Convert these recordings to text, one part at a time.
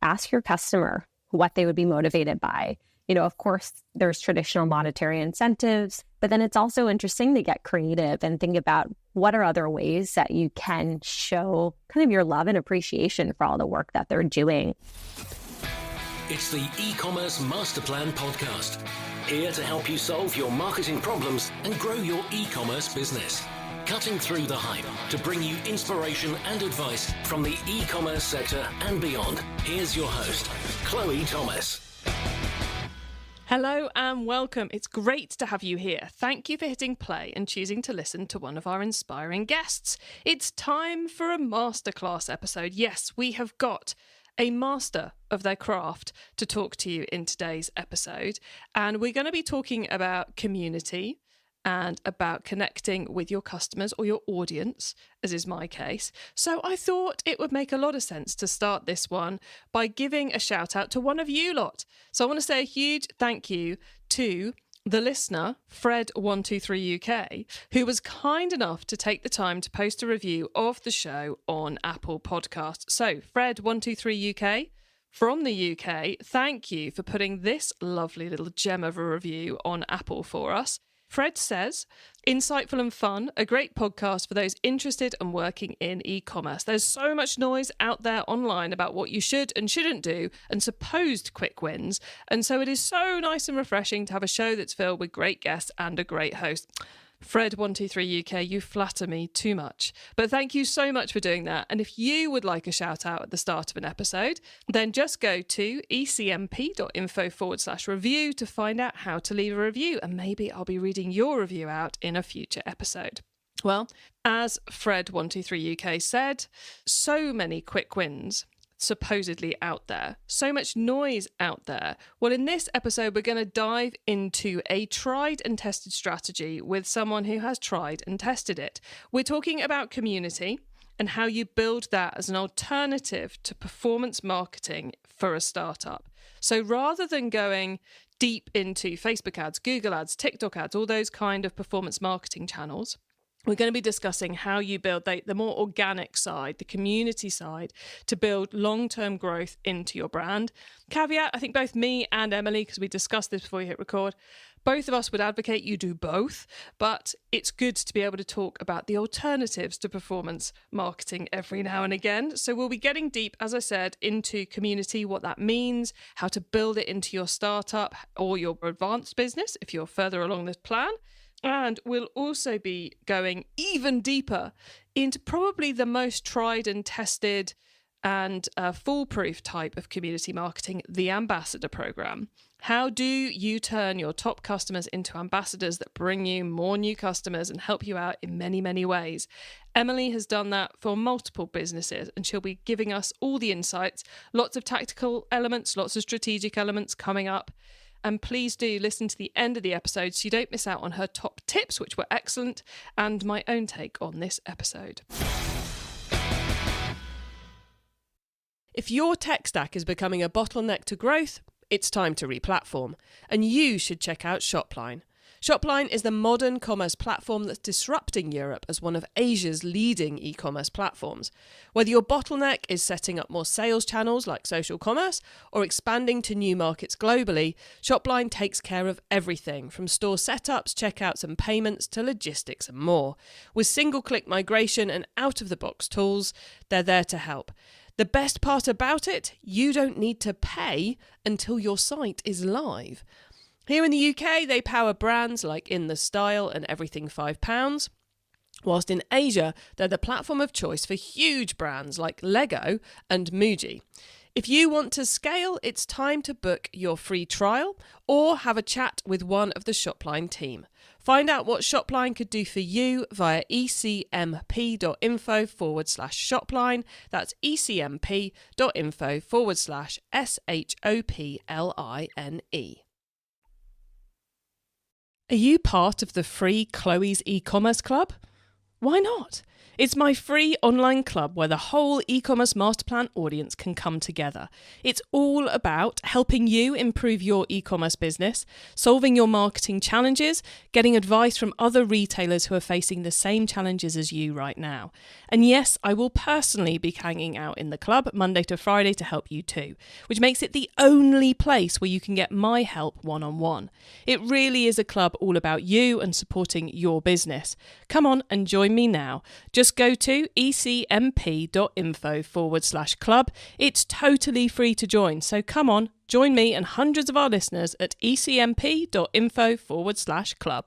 ask your customer what they would be motivated by. Of course, there's traditional monetary incentives, but then it's also interesting to get creative and think about what are other ways that you can show kind of your love and appreciation for all the work that they're doing. It's the eCommerce Master Plan podcast, here to help you solve your marketing problems and grow your e-commerce business. Cutting through the hype to bring you inspiration and advice from the e-commerce sector and beyond. Here's your host, Chloe Thomas. Hello and welcome. It's great to have you here. Thank you for hitting play and choosing to listen to one of our inspiring guests. It's time for a Masterclass episode. Yes, we have got a master of their craft to talk to you in today's episode. And we're going to be talking about community and about connecting with your customers or your audience, as is my case. So I thought it would make a lot of sense to start this one by giving a shout out to one of you lot. So I want to say a huge thank you to the listener, Fred123UK, who was kind enough to take the time to post a review of the show on Apple Podcasts. So Fred123UK from the UK, thank you for putting this lovely little gem of a review on Apple for us. Fred says, insightful and fun, a great podcast for those interested and working in e-commerce. There's so much noise out there online about what you should and shouldn't do and supposed quick wins. And so it is so nice and refreshing to have a show that's filled with great guests and a great host. Fred123UK, you flatter me too much. But thank you so much for doing that. And if you would like a shout out at the start of an episode, then just go to ecmp.info/review to find out how to leave a review. And maybe I'll be reading your review out in a future episode. Well, as Fred123UK said, so many quick wins supposedly out there, so much noise out there. Well, in this episode, we're going to dive into a tried and tested strategy with someone who has tried and tested it. We're talking about community and how you build that as an alternative to performance marketing for a startup. So rather than going deep into Facebook ads, Google ads, TikTok ads, all those kind of performance marketing channels, we're going to be discussing how you build the more organic side, the community side, to build long-term growth into your brand. Caveat, I think both me and Emily, because we discussed this before you hit record, both of us would advocate you do both, but it's good to be able to talk about the alternatives to performance marketing every now and again. So we'll be getting deep, as I said, into community, what that means, how to build it into your startup or your advanced business if you're further along this plan. And we'll also be going even deeper into probably the most tried and tested and foolproof type of community marketing, the ambassador program. How do you turn your top customers into ambassadors that bring you more new customers and help you out in many, many ways? Emily has done that for multiple businesses, and she'll be giving us all the insights, lots of tactical elements, lots of strategic elements coming up. And please do listen to the end of the episode so you don't miss out on her top tips, which were excellent, and my own take on this episode. If your tech stack is becoming a bottleneck to growth, it's time to replatform, and you should check out Shopline. Shopline is the modern commerce platform that's disrupting Europe as one of Asia's leading e-commerce platforms. Whether your bottleneck is setting up more sales channels like social commerce or expanding to new markets globally, Shopline takes care of everything from store setups, checkouts and payments to logistics and more. With single-click migration and out-of-the-box tools, they're there to help. The best part about it, you don't need to pay until your site is live. Here in the UK, they power brands like In The Style and Everything £5, whilst in Asia, they're the platform of choice for huge brands like Lego and Muji. If you want to scale, it's time to book your free trial or have a chat with one of the Shopline team. Find out what Shopline could do for you via ecmp.info/Shopline. That's ecmp.info/SHOPLINE. Are you part of the free Chloe's e-commerce club? Why not? It's my free online club where the whole e-commerce masterplan audience can come together. It's all about helping you improve your e-commerce business, solving your marketing challenges, getting advice from other retailers who are facing the same challenges as you right now. And yes, I will personally be hanging out in the club Monday to Friday to help you too, which makes it the only place where you can get my help one-on-one. It really is a club all about you and supporting your business. Come on and join me now. Just go to ecmp.info/club. It's totally free to join. So come on, join me and hundreds of our listeners at ecmp.info/club.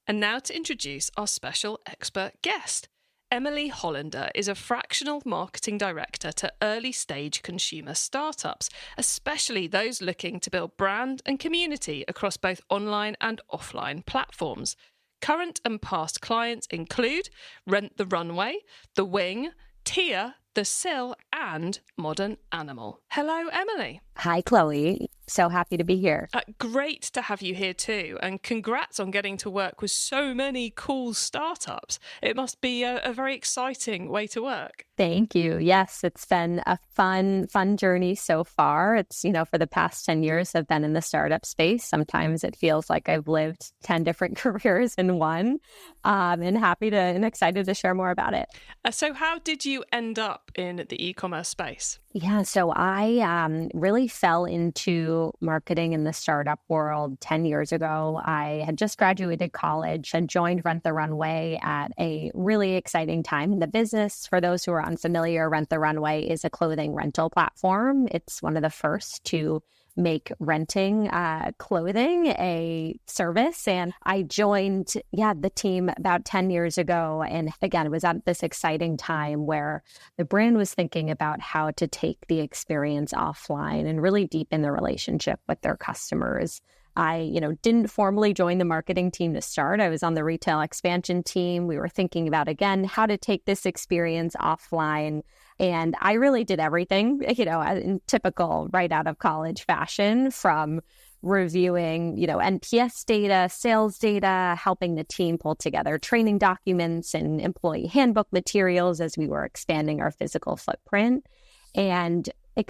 And now to introduce our special expert guest. Emily Hollender is a fractional marketing director to early stage consumer startups, especially those looking to build brand and community across both online and offline platforms. Current and past clients include Rent the Runway, The Wing, Tia, The Sill, and Modern Animal. Hello, Emily. Hi, Chloe. So happy to be here. Great to have you here too. And congrats on getting to work with so many cool startups. It must be a very exciting way to work. Thank you. Yes, it's been a fun journey so far. It's, for the past 10 years I've been in the startup space. Sometimes it feels like I've lived 10 different careers in one. And happy to and excited to share more about it. So how did you end up in the e-commerce space? Yeah, so I really fell into marketing in the startup world 10 years ago. I had just graduated college and joined Rent the Runway at a really exciting time in the business. For those who are unfamiliar, Rent the Runway is a clothing rental platform. It's one of the first to make renting clothing a service. And I joined, the team about 10 years ago. And again, it was at this exciting time where the brand was thinking about how to take the experience offline and really deepen the relationship with their customers. I, didn't formally join the marketing team to start. I was on the retail expansion team. We were thinking about, again, how to take this experience offline. And I really did everything, in typical right out of college fashion, from reviewing, NPS data, sales data, helping the team pull together training documents and employee handbook materials as we were expanding our physical footprint. And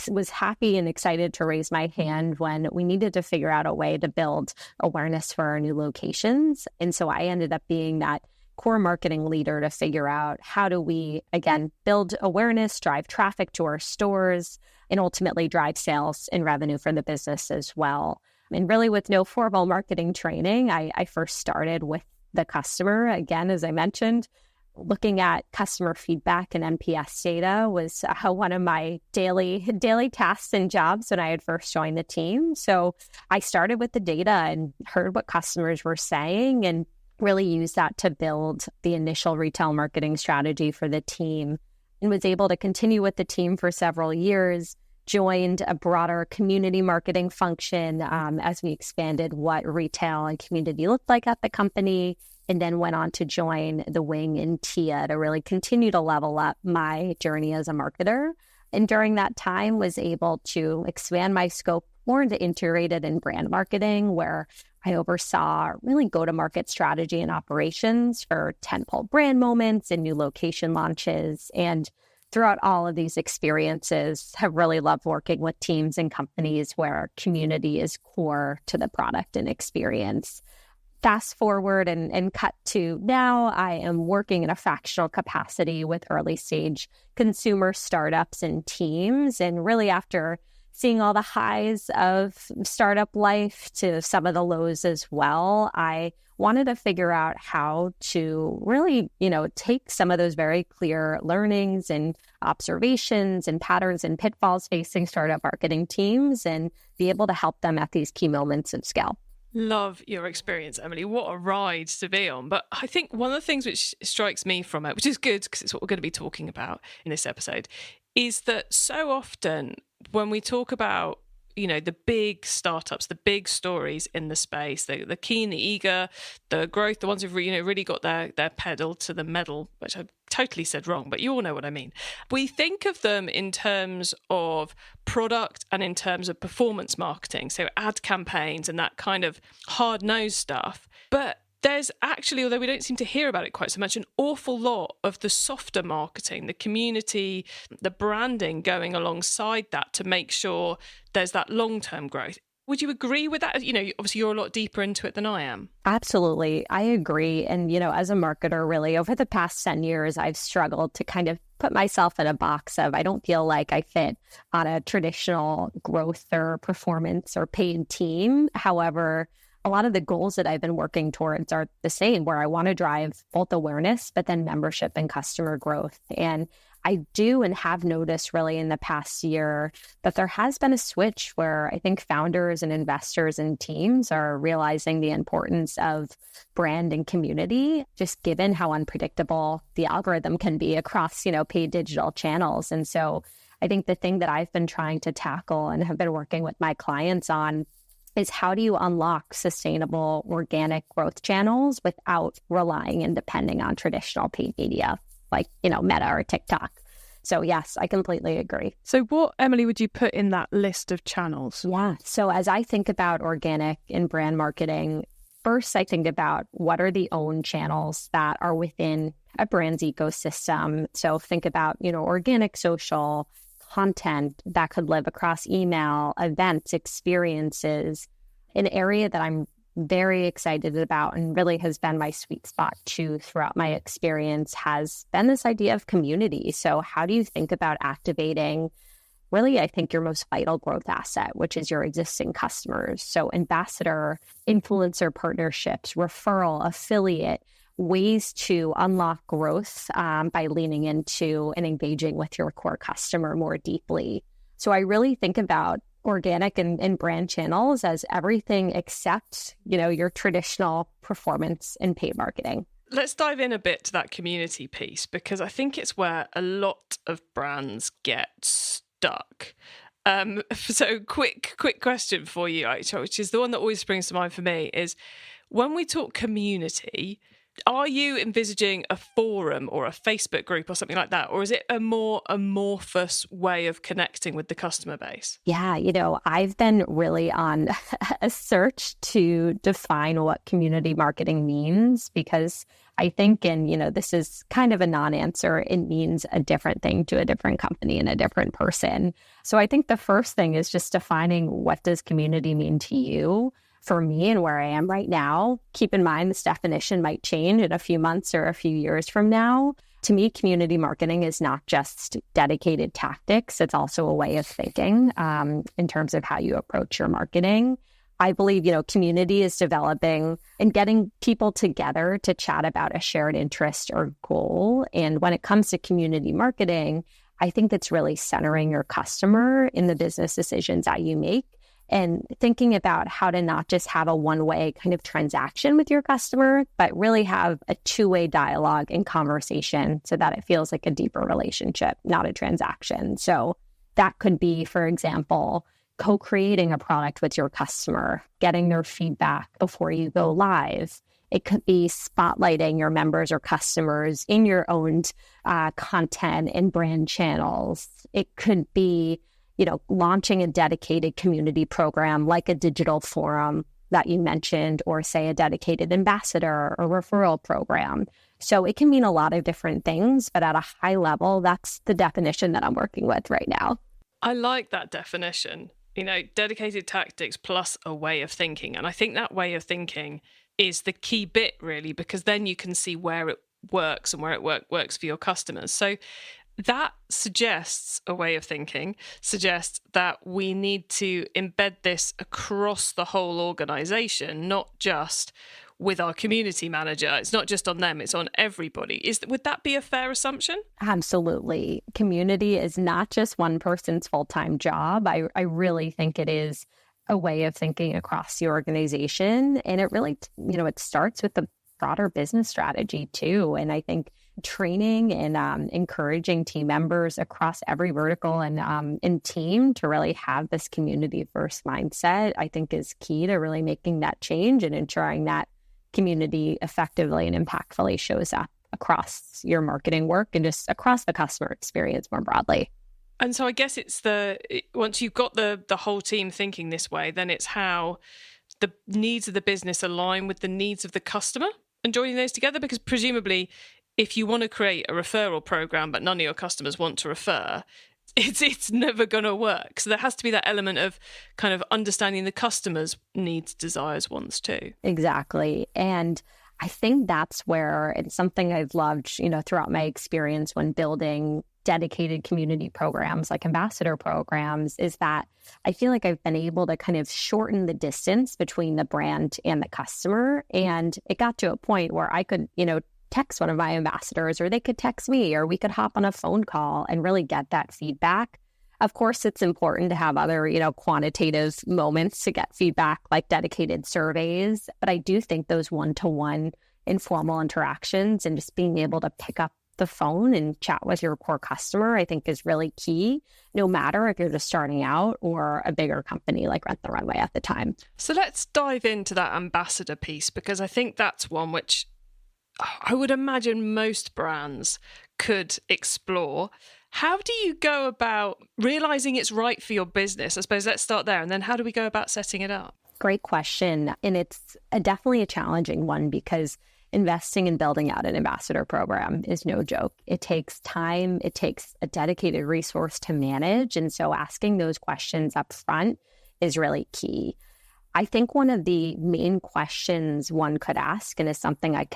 was happy and excited to raise my hand when we needed to figure out a way to build awareness for our new locations. And so I ended up being that core marketing leader to figure out how do we, again, build awareness, drive traffic to our stores, and ultimately drive sales and revenue for the business as well. And really with no formal marketing training, I first started with the customer. Again, as I mentioned, looking at customer feedback and NPS data was one of my daily tasks and jobs when I had first joined the team. So I started with the data and heard what customers were saying and really used that to build the initial retail marketing strategy for the team, and was able to continue with the team for several years, joined a broader community marketing function as we expanded what retail and community looked like at the company, and then went on to join The Wing and Tia to really continue to level up my journey as a marketer. And during that time was able to expand my scope more into integrated and brand marketing, where I oversaw really go-to-market strategy and operations for tentpole brand moments and new location launches. And throughout all of these experiences, have really loved working with teams and companies where community is core to the product and experience. Fast forward and cut to now, I am working in a fractional capacity with early stage consumer startups and teams. And really after seeing all the highs of startup life to some of the lows as well, I wanted to figure out how to really, take some of those very clear learnings and observations and patterns and pitfalls facing startup marketing teams and be able to help them at these key moments of scale. Love your experience, Emily. What a ride to be on. But I think one of the things which strikes me from it, which is good because it's what we're going to be talking about in this episode, is that so often when we talk about, the big startups, the big stories in the space, the keen, the eager, the growth, the ones who've really got their pedal to the metal, which I totally said wrong, but you all know what I mean. We think of them in terms of product and in terms of performance marketing, so ad campaigns and that kind of hard-nosed stuff. But there's actually, although we don't seem to hear about it quite so much, an awful lot of the softer marketing, the community, the branding going alongside that to make sure there's that long-term growth. Would you agree with that? Obviously you're a lot deeper into it than I am. Absolutely. I agree. And, as a marketer, really, over the past 10 years, I've struggled to kind of put myself in a box of, I don't feel like I fit on a traditional growth or performance or paid team. However, a lot of the goals that I've been working towards are the same, where I want to drive both awareness, but then membership and customer growth. And I do and have noticed really in the past year that there has been a switch where I think founders and investors and teams are realizing the importance of brand and community, just given how unpredictable the algorithm can be across, paid digital channels. And so I think the thing that I've been trying to tackle and have been working with my clients on is how do you unlock sustainable organic growth channels without relying and depending on traditional paid media like, Meta or TikTok. So yes, I completely agree. So what, Emily, would you put in that list of channels? Yeah. So as I think about organic and brand marketing, first I think about what are the owned channels that are within a brand's ecosystem. So think about, organic social content that could live across email, events, experiences. An area that I'm very excited about and really has been my sweet spot too throughout my experience has been this idea of community. So how do you think about activating really, I think, your most vital growth asset, which is your existing customers? So ambassador, influencer partnerships, referral, affiliate, ways to unlock growth by leaning into and engaging with your core customer more deeply. So I really think about organic and brand channels as everything except, your traditional performance and paid marketing. Let's dive in a bit to that community piece, because I think it's where a lot of brands get stuck. So quick question for you, which is the one that always springs to mind for me, is when we talk community, are you envisaging a forum or a Facebook group or something like that? Or is it a more amorphous way of connecting with the customer base? Yeah, I've been really on a search to define what community marketing means, because I think, and this is kind of a non-answer, it means a different thing to a different company and a different person. So I think the first thing is just defining, what does community mean to you? For me and where I am right now, keep in mind this definition might change in a few months or a few years from now. To me, community marketing is not just dedicated tactics. It's also a way of thinking in terms of how you approach your marketing. I believe, community is developing and getting people together to chat about a shared interest or goal. And when it comes to community marketing, I think that's really centering your customer in the business decisions that you make, and thinking about how to not just have a one-way kind of transaction with your customer, but really have a two-way dialogue and conversation so that it feels like a deeper relationship, not a transaction. So that could be, for example, co-creating a product with your customer, getting their feedback before you go live. It could be spotlighting your members or customers in your own content and brand channels. It could be launching a dedicated community program like a digital forum that you mentioned, or say a dedicated ambassador or referral program. So it can mean a lot of different things, but at a high level, that's the definition that I'm working with right now. I like that definition, dedicated tactics plus a way of thinking. And I think that way of thinking is the key bit, really, because then you can see where it works and where it works for your customers. So that suggests a way of thinking, suggests that we need to embed this across the whole organization, not just with our community manager. It's not just on them, it's on everybody. Would that be a fair assumption? Absolutely. Community is not just one person's full-time job. I really think it is a way of thinking across the organization. And it really, it starts with the broader business strategy too. And I think training and encouraging team members across every vertical and team to really have this community first mindset, I think is key to really making that change and ensuring that community effectively and impactfully shows up across your marketing work and just across the customer experience more broadly. And so I guess it's once you've got the whole team thinking this way, then it's how the needs of the business align with the needs of the customer and joining those together? Because presumably, if you want to create a referral program, but none of your customers want to refer, it's never going to work. So there has to be that element of kind of understanding the customer's needs, desires, wants too. Exactly. And I think that's where it's something I've loved, throughout my experience when building dedicated community programs like ambassador programs, is that I feel like I've been able to kind of shorten the distance between the brand and the customer. And it got to a point where I could, text one of my ambassadors, or they could text me, or we could hop on a phone call and really get that feedback. Of course, it's important to have other, quantitative moments to get feedback, like dedicated surveys. But I do think those one-to-one informal interactions and just being able to pick up the phone and chat with your core customer, I think is really key, no matter if you're just starting out or a bigger company like Rent the Runway at the time. So let's dive into that ambassador piece, because I think that's one which I would imagine most brands could explore. How do you go about realizing it's right for your business? I suppose let's start there. And then how do we go about setting it up? Great question. And it's definitely a challenging one, because investing in building out an ambassador program is no joke. It takes time. It takes a dedicated resource to manage. And so asking those questions up front is really key. I think one of the main questions one could ask, and is something I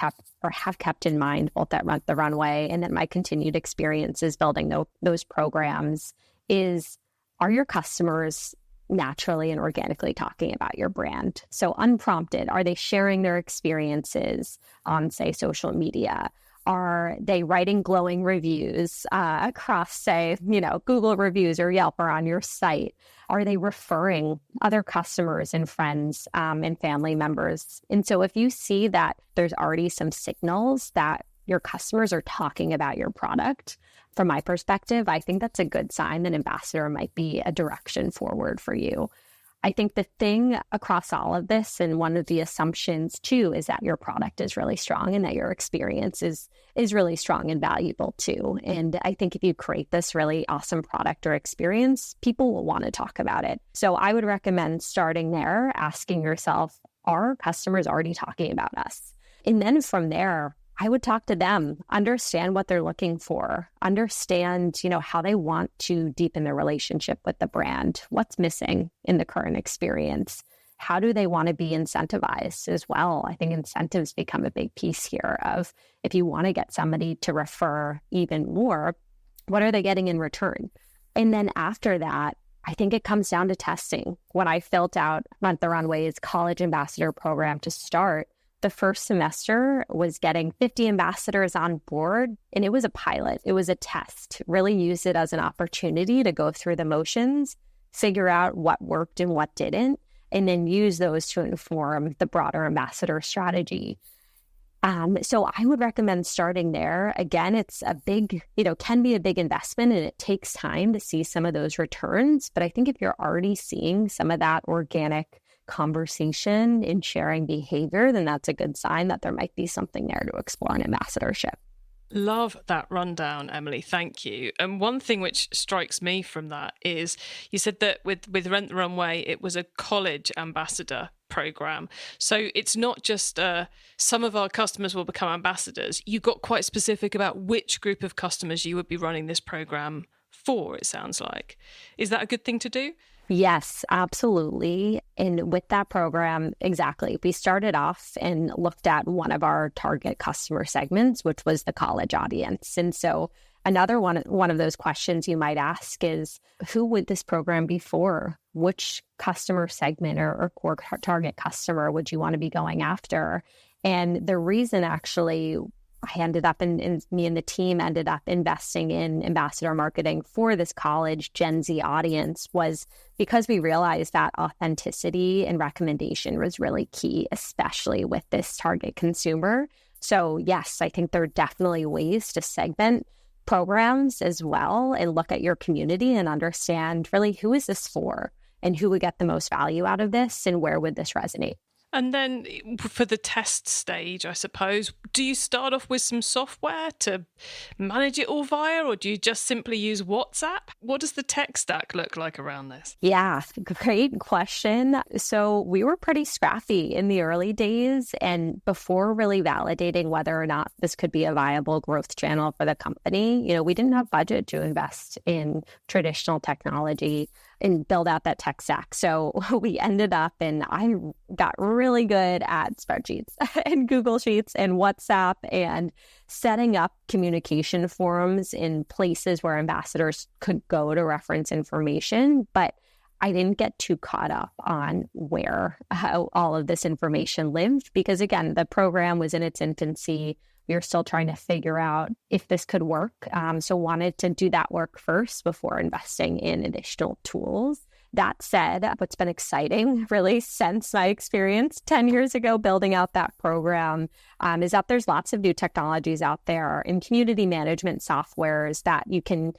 have kept in mind both at Rent the Runway and then my continued experiences building those programs, is, are your customers naturally and organically talking about your brand? So unprompted, are they sharing their experiences on, say, social media? Are they writing glowing reviews across, say, Google reviews or Yelp or on your site? Are they referring other customers and friends and family members? And so if you see that there's already some signals that your customers are talking about your product, from my perspective, I think that's a good sign that ambassador might be a direction forward for you. I think the thing across all of this, and one of the assumptions too, is that your product is really strong and that your experience is really strong and valuable too. And I think if you create this really awesome product or experience, people will want to talk about it. So I would recommend starting there, asking yourself, are customers already talking about us? And then from there, I would talk to them, understand what they're looking for, understand, how they want to deepen their relationship with the brand, what's missing in the current experience, how do they want to be incentivized as well. I think incentives become a big piece here of, if you want to get somebody to refer even more, what are they getting in return? And then after that, I think it comes down to testing. When I filled out Rent the Runway's college ambassador program to start, the first semester was getting 50 ambassadors on board, and it was a pilot. It was a test. Really use it as an opportunity to go through the motions, figure out what worked and what didn't, and then use those to inform the broader ambassador strategy. So I would recommend starting there. Again, it's a big, can be a big investment, and it takes time to see some of those returns. But I think if you're already seeing some of that organic conversation and sharing behavior, then that's a good sign that there might be something there to explore in ambassadorship. Love that rundown, Emily. Thank you. And one thing which strikes me from that is you said that with Rent the Runway, it was a college ambassador program. So it's not just some of our customers will become ambassadors. You got quite specific about which group of customers you would be running this program for, it sounds like. Is that a good thing to do? Yes, absolutely. And with that program, exactly. We started off and looked at one of our target customer segments, which was the college audience. And so another one of those questions you might ask is, who would this program be for? Which customer segment or core target customer would you want to be going after? And the reason actually I ended up and me and the team ended up investing in ambassador marketing for this college Gen Z audience was because we realized that authenticity and recommendation was really key, especially with this target consumer. So yes, I think there are definitely ways to segment programs as well and look at your community and understand really who is this for and who would get the most value out of this and where would this resonate. And then for the test stage, I suppose, do you start off with some software to manage it all via, or do you just simply use WhatsApp? What does the tech stack look like around this? Yeah, great question. So we were pretty scrappy in the early days, and before really validating whether or not this could be a viable growth channel for the company, we didn't have budget to invest in traditional technology and build out that tech stack. So we ended up, and I got really good at spreadsheets and Google Sheets and WhatsApp and setting up communication forums in places where ambassadors could go to reference information. But I didn't get too caught up on how all of this information lived, because again, the program was in its infancy. We were still trying to figure out if this could work. So wanted to do that work first before investing in additional tools. That said, what's been exciting really since my experience 10 years ago building out that program is that there's lots of new technologies out there in community management softwares that you can,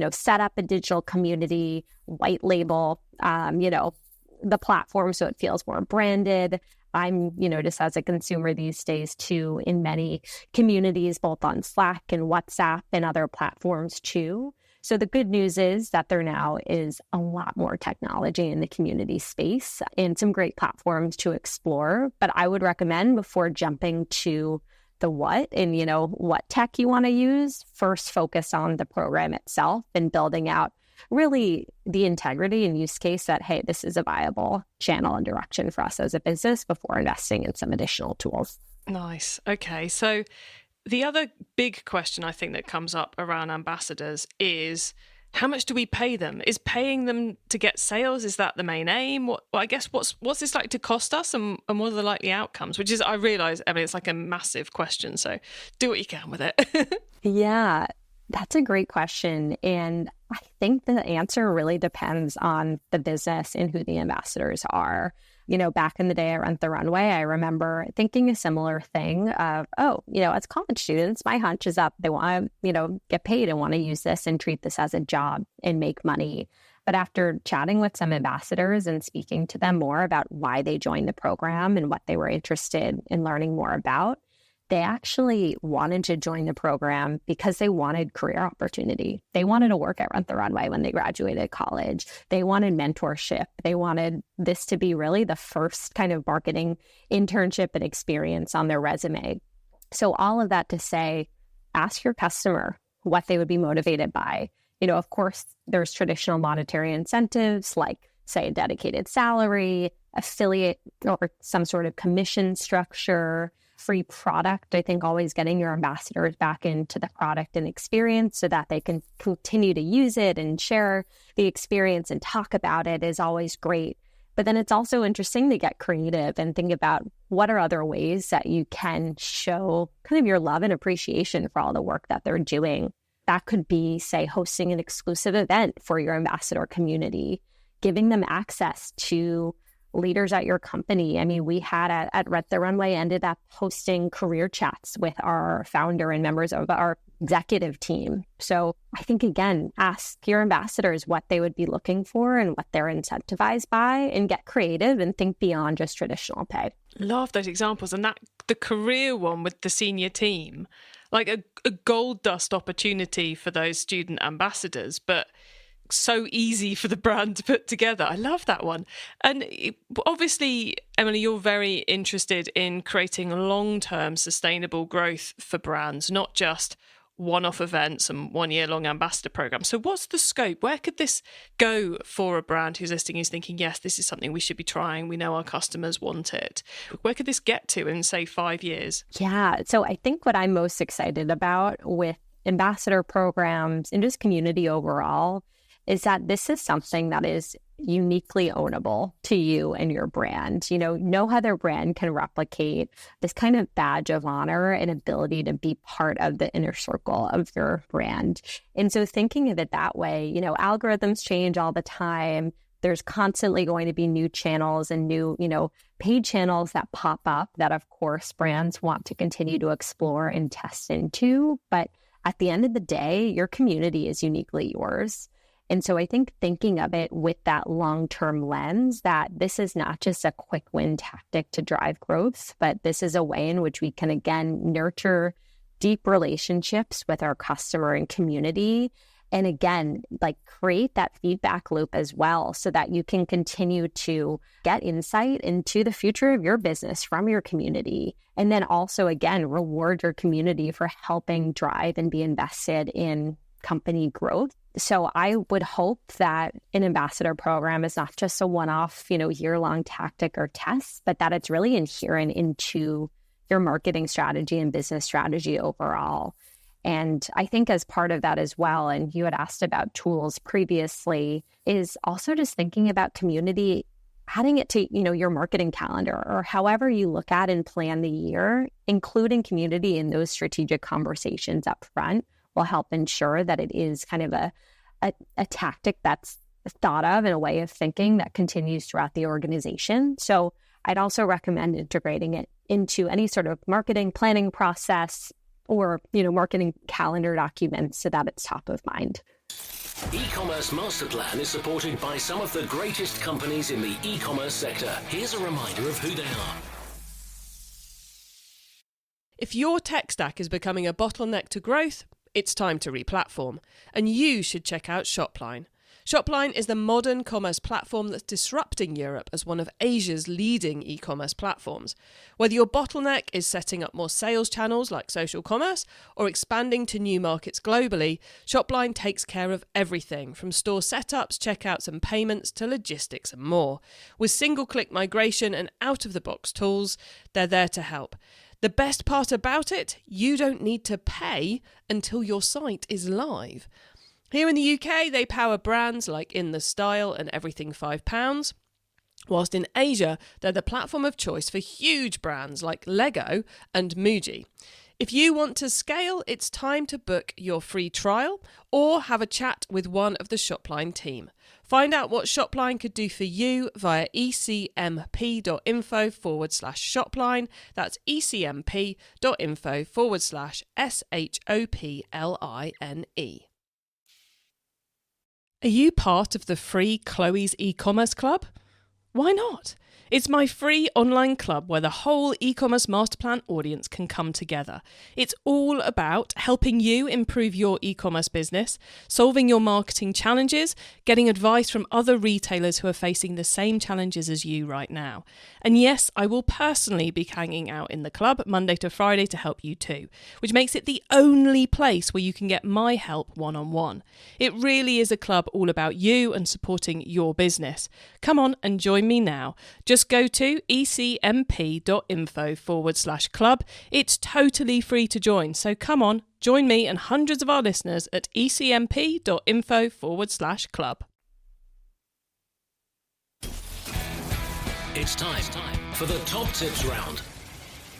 set up a digital community, white label, the platform so it feels more branded. I'm, just as a consumer these days too, in many communities, both on Slack and WhatsApp and other platforms too. So the good news is that there now is a lot more technology in the community space and some great platforms to explore. But I would recommend, before jumping to the what and, what tech you want to use, first focus on the program itself and building out really the integrity and use case that, hey, this is a viable channel and direction for us as a business before investing in some additional tools. Nice. Okay. So the other big question I think that comes up around ambassadors is, how much do we pay them? Is paying them to get sales, is that the main aim? What's this like to cost us, and what are the likely outcomes? Which is, I realise, Emily, it's like a massive question. So do what you can with it. Yeah. That's a great question. And I think the answer really depends on the business and who the ambassadors are. Back in the day at the Runway, I remember thinking a similar thing of, as college students, my hunch is that they want to, get paid and want to use this and treat this as a job and make money. But after chatting with some ambassadors and speaking to them more about why they joined the program and what they were interested in learning more about, they actually wanted to join the program because they wanted career opportunity. They wanted to work at Rent the Runway when they graduated college. They wanted mentorship. They wanted this to be really the first kind of marketing internship and experience on their resume. So all of that to say, ask your customer what they would be motivated by. Of course, there's traditional monetary incentives like, say, a dedicated salary, affiliate, or some sort of commission structure, free product. I think always getting your ambassadors back into the product and experience so that they can continue to use it and share the experience and talk about it is always great. But then it's also interesting to get creative and think about what are other ways that you can show kind of your love and appreciation for all the work that they're doing. That could be, say, hosting an exclusive event for your ambassador community, giving them access to leaders at your company. I mean, we had at Rent the Runway ended up hosting career chats with our founder and members of our executive team. So I think, again, ask your ambassadors what they would be looking for and what they're incentivized by, and get creative and think beyond just traditional pay. Love those examples. And that the career one with the senior team, like a gold dust opportunity for those student ambassadors, but so easy for the brand to put together. I love that one. And obviously, Emily, you're very interested in creating long-term sustainable growth for brands, not just one-off events and one-year-long ambassador programs. So what's the scope? Where could this go for a brand who's listening, who's thinking, yes, this is something we should be trying. We know our customers want it. Where could this get to in, say, 5 years? Yeah. So I think what I'm most excited about with ambassador programs and just community overall is that this is something that is uniquely ownable to you and your brand. No other brand can replicate this kind of badge of honor and ability to be part of the inner circle of your brand. And so thinking of it that way, algorithms change all the time. There's constantly going to be new channels and new, paid channels that pop up that, of course, brands want to continue to explore and test into. But at the end of the day, your community is uniquely yours. And so I think thinking of it with that long-term lens, that this is not just a quick win tactic to drive growth, but this is a way in which we can, again, nurture deep relationships with our customer and community. And again, like create that feedback loop as well, so that you can continue to get insight into the future of your business from your community. And then also, again, reward your community for helping drive and be invested in company growth. So I would hope that an ambassador program is not just a one-off, year-long tactic or test, but that it's really inherent into your marketing strategy and business strategy overall. And I think as part of that as well, and you had asked about tools previously, is also just thinking about community, adding it to, your marketing calendar, or however you look at and plan the year, including community in those strategic conversations up front will help ensure that it is kind of a tactic that's thought of and a way of thinking that continues throughout the organization. So I'd also recommend integrating it into any sort of marketing planning process or, marketing calendar documents so that it's top of mind. E-commerce Masterplan is supported by some of the greatest companies in the e-commerce sector. Here's a reminder of who they are. If your tech stack is becoming a bottleneck to growth, it's time to replatform, and you should check out Shopline. Shopline is the modern commerce platform that's disrupting Europe as one of Asia's leading e-commerce platforms. Whether your bottleneck is setting up more sales channels like social commerce or expanding to new markets globally, Shopline takes care of everything from store setups, checkouts and payments to logistics and more. With single-click migration and out-of-the-box tools, they're there to help. The best part about it, you don't need to pay until your site is live. Here in the UK, they power brands like In The Style and Everything £5, whilst in Asia, they're the platform of choice for huge brands like Lego and Muji. If you want to scale, it's time to book your free trial or have a chat with one of the Shopline team. Find out what Shopline could do for you via ecmp.info/Shopline. That's ecmp.info/SHOPLINE. Are you part of the free Chloe's e-commerce club? Why not? It's my free online club where the whole e-commerce masterplan audience can come together. It's all about helping you improve your e-commerce business, solving your marketing challenges, getting advice from other retailers who are facing the same challenges as you right now. And yes, I will personally be hanging out in the club Monday to Friday to help you too, which makes it the only place where you can get my help one-on-one. It really is a club all about you and supporting your business. Come on and join me now. Just go to ecmp.info/club. It's totally free to join. So come on, join me and hundreds of our listeners at ecmp.info/club. It's time for the top tips round.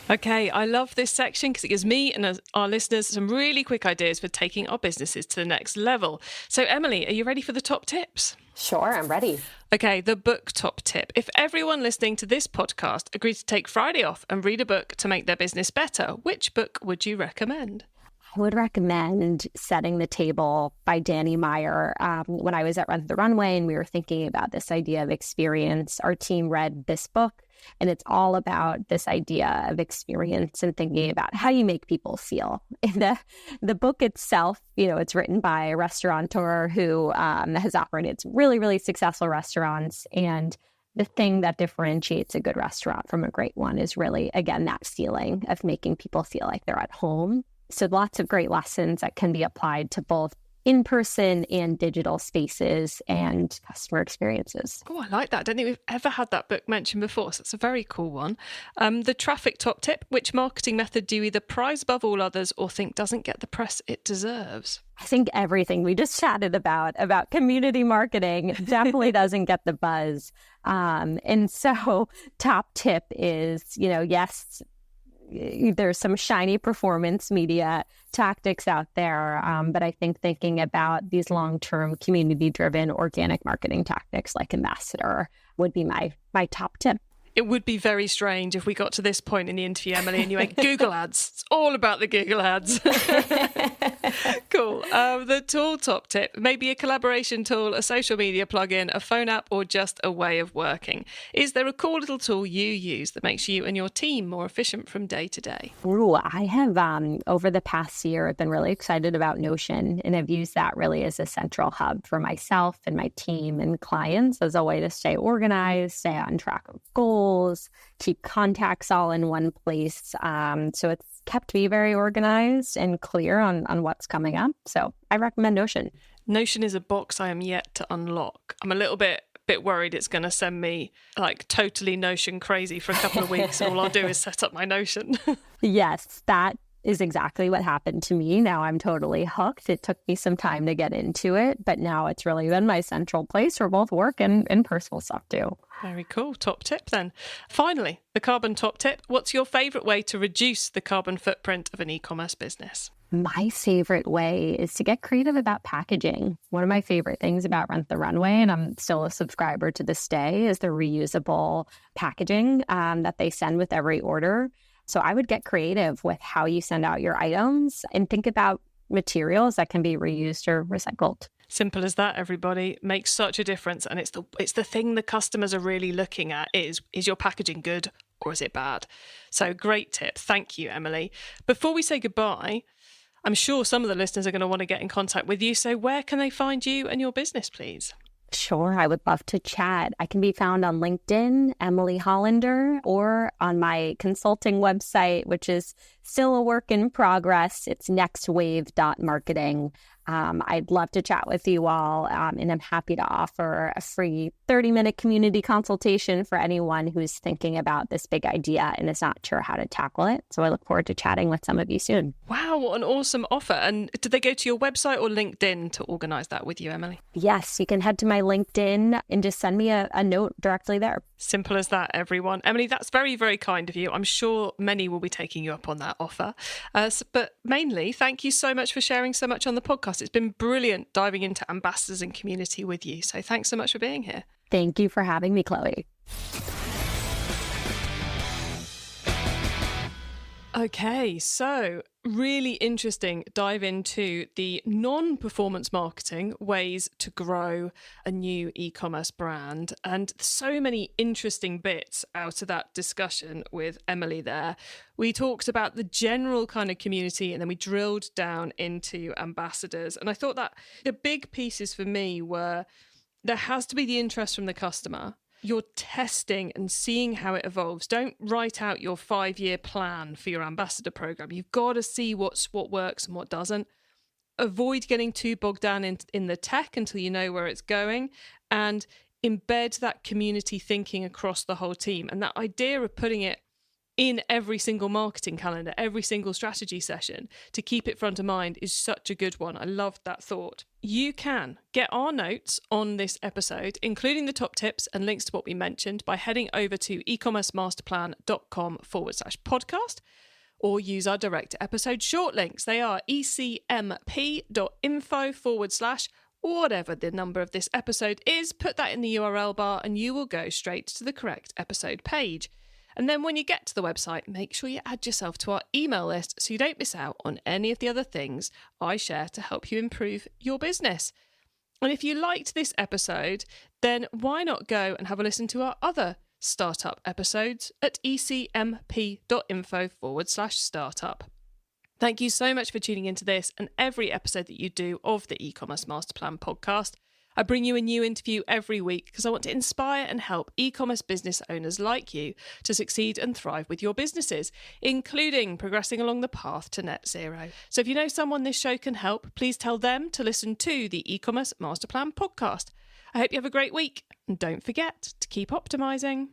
Okay, I love this section because it gives me and our listeners some really quick ideas for taking our businesses to the next level. So Emily, are you ready for the top tips? Sure, I'm ready. Okay, the book top tip. If everyone listening to this podcast agreed to take Friday off and read a book to make their business better, which book would you recommend? I would recommend Setting the Table by Danny Meyer. When I was at the Runway and we were thinking about this idea of experience, our team read this book, and it's all about this idea of experience and thinking about how you make people feel. The book itself, it's written by a restaurateur who has operated really, really successful restaurants. And the thing that differentiates a good restaurant from a great one is really, again, that feeling of making people feel like they're at home. So lots of great lessons that can be applied to both in-person and digital spaces and customer experiences. Oh, I like that. I don't think we've ever had that book mentioned before, so it's a very cool one. The traffic top tip, which marketing method do you either prize above all others or think doesn't get the press it deserves? I think everything we just chatted about community marketing definitely doesn't get the buzz. And so top tip is, yes, there's some shiny performance media tactics out there, but I think thinking about these long-term community-driven organic marketing tactics like Ambassador would be my top tip. It would be very strange if we got to this point in the interview, Emily, and you went, Google Ads. It's all about the Google Ads. Cool. The tool top tip, maybe a collaboration tool, a social media plugin, a phone app, or just a way of working. Is there a cool little tool you use that makes you and your team more efficient from day to day? Ooh, I have, over the past year, I've been really excited about Notion, and I've used that really as a central hub for myself and my team and clients as a way to stay organized, stay on track of goals, keep contacts all in one place. So it's kept me very organized and clear on what's coming up. So I recommend Notion. Notion is a box I am yet to unlock. I'm a little bit worried it's going to send me like totally Notion crazy for a couple of weeks. All I'll do is set up my Notion. Yes, that is exactly what happened to me. Now I'm totally hooked. It took me some time to get into it, but now it's really been my central place for both work and personal stuff too. Very cool. Top tip then. Finally, the carbon top tip. What's your favourite way to reduce the carbon footprint of an e-commerce business? My favorite way is to get creative about packaging. One of my favorite things about the Runway, and I'm still a subscriber to this day, is the reusable packaging that they send with every order. So I would get creative with how you send out your items and think about materials that can be reused or recycled. Simple as that, everybody. Makes such a difference. And it's the thing the customers are really looking at is your packaging good or is it bad? So great tip. Thank you, Emily. Before we say goodbye, I'm sure some of the listeners are going to want to get in contact with you. So where can they find you and your business, please? Sure, I would love to chat. I can be found on LinkedIn, Emily Hollender, or on my consulting website, which is still a work in progress. It's nextwave.marketing. I'd love to chat with you all, and I'm happy to offer a free 30-minute community consultation for anyone who's thinking about this big idea and is not sure how to tackle it. So I look forward to chatting with some of you soon. Wow, what an awesome offer. And did they go to your website or LinkedIn to organise that with you, Emily? Yes, you can head to my LinkedIn and just send me a note directly there. Simple as that, everyone. Emily, that's very, very kind of you. I'm sure many will be taking you up on that offer. But mainly, thank you so much for sharing so much on the podcast. It's been brilliant diving into ambassadors and community with you. So thanks so much for being here. Thank you for having me, Chloe. Okay, so really interesting dive into the non-performance marketing ways to grow a new e-commerce brand, and so many interesting bits out of that discussion with Emily there. We talked about the general kind of community and then we drilled down into ambassadors, and I thought that the big pieces for me were there has to be the interest from the customer. You're testing and seeing how it evolves. Don't write out your 5-year plan for your ambassador program. You've got to see what works and what doesn't. Avoid getting too bogged down in the tech until you know where it's going, and embed that community thinking across the whole team. And that idea of putting it in every single marketing calendar, every single strategy session to keep it front of mind is such a good one. I loved that thought. You can get our notes on this episode, including the top tips and links to what we mentioned, by heading over to ecommercemasterplan.com/podcast, or use our direct episode short links. They are ecmp.info/ whatever the number of this episode is. Put that in the URL bar and you will go straight to the correct episode page. And then when you get to the website, make sure you add yourself to our email list so you don't miss out on any of the other things I share to help you improve your business. And if you liked this episode, then why not go and have a listen to our other startup episodes at ecmp.info/startup. Thank you so much for tuning into this and every episode that you do of the e-commerce master plan podcast. I bring you a new interview every week because I want to inspire and help e-commerce business owners like you to succeed and thrive with your businesses, including progressing along the path to net zero. So if you know someone this show can help, please tell them to listen to the e-commerce master plan podcast. I hope you have a great week, and don't forget to keep optimizing.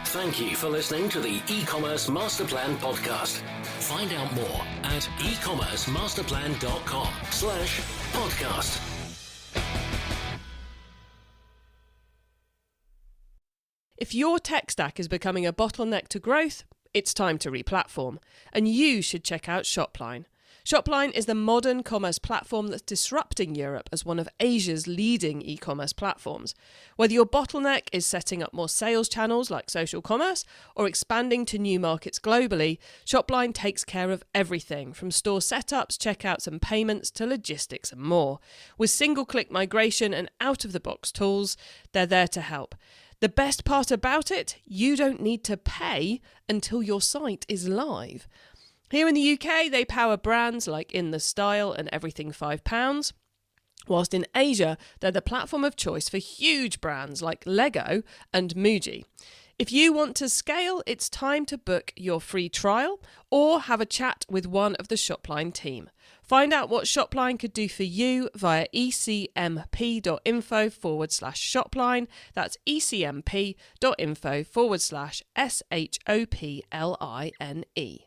Thank you for listening to the e-commerce master plan podcast. Find out more at ecommercemasterplan.com/podcast. If your tech stack is becoming a bottleneck to growth, it's time to replatform, and you should check out Shopline. Shopline is the modern commerce platform that's disrupting Europe as one of Asia's leading e-commerce platforms. Whether your bottleneck is setting up more sales channels like social commerce or expanding to new markets globally, Shopline takes care of everything from store setups, checkouts and payments to logistics and more. With single-click migration and out-of-the-box tools, they're there to help. The best part about it, you don't need to pay until your site is live. Here in the UK, they power brands like In The Style and Everything £5, whilst in Asia, they're the platform of choice for huge brands like Lego and Muji. If you want to scale, it's time to book your free trial or have a chat with one of the Shopline team. Find out what Shopline could do for you via ecmp.info/Shopline. That's ecmp.info/SHOPLINE.